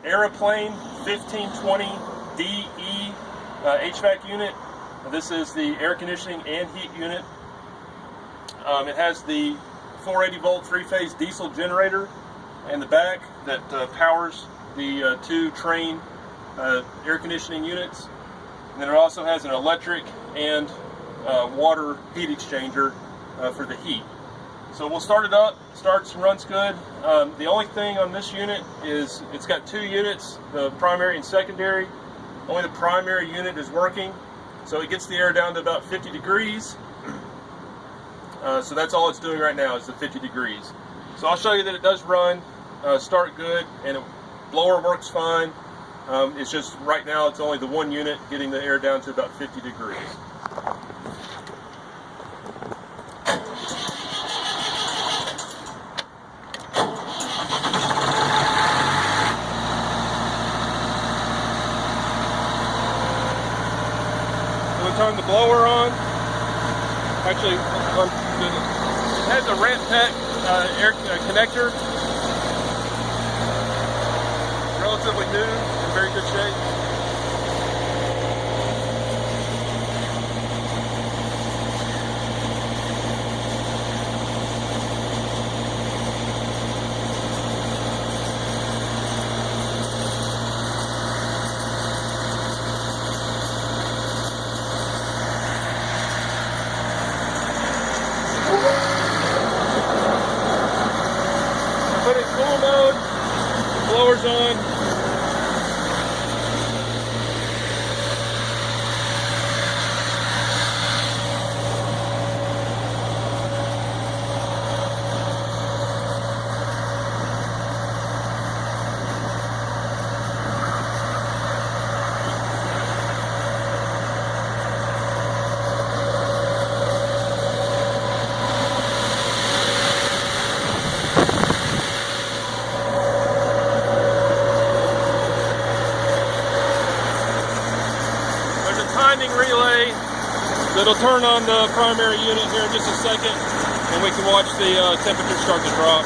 Aeroplane 1520DE HVAC unit. This is the air conditioning and heat unit. It has the 480 volt three-phase diesel generator in the back that powers the two Train air conditioning units. And then it also has an electric and water heat exchanger for the heat. So we'll start it up. Starts and runs good. The only thing on this unit is it's got two units, the primary and secondary. Only the primary unit is working, so it gets the air down to about 50 degrees. So that's all it's doing right now is the 50 degrees. So I'll show you that it does run, start good, and the blower works fine. It's just right now it's only the one unit getting the air down to about 50 degrees. We'll turn the blower on. Actually, it has a ramp pack air connector. Relatively new, in very good shape. Put it in cool mode, the blower's on. Timing relay that'll turn on the primary unit here in just a second, and we can watch the temperature start to drop.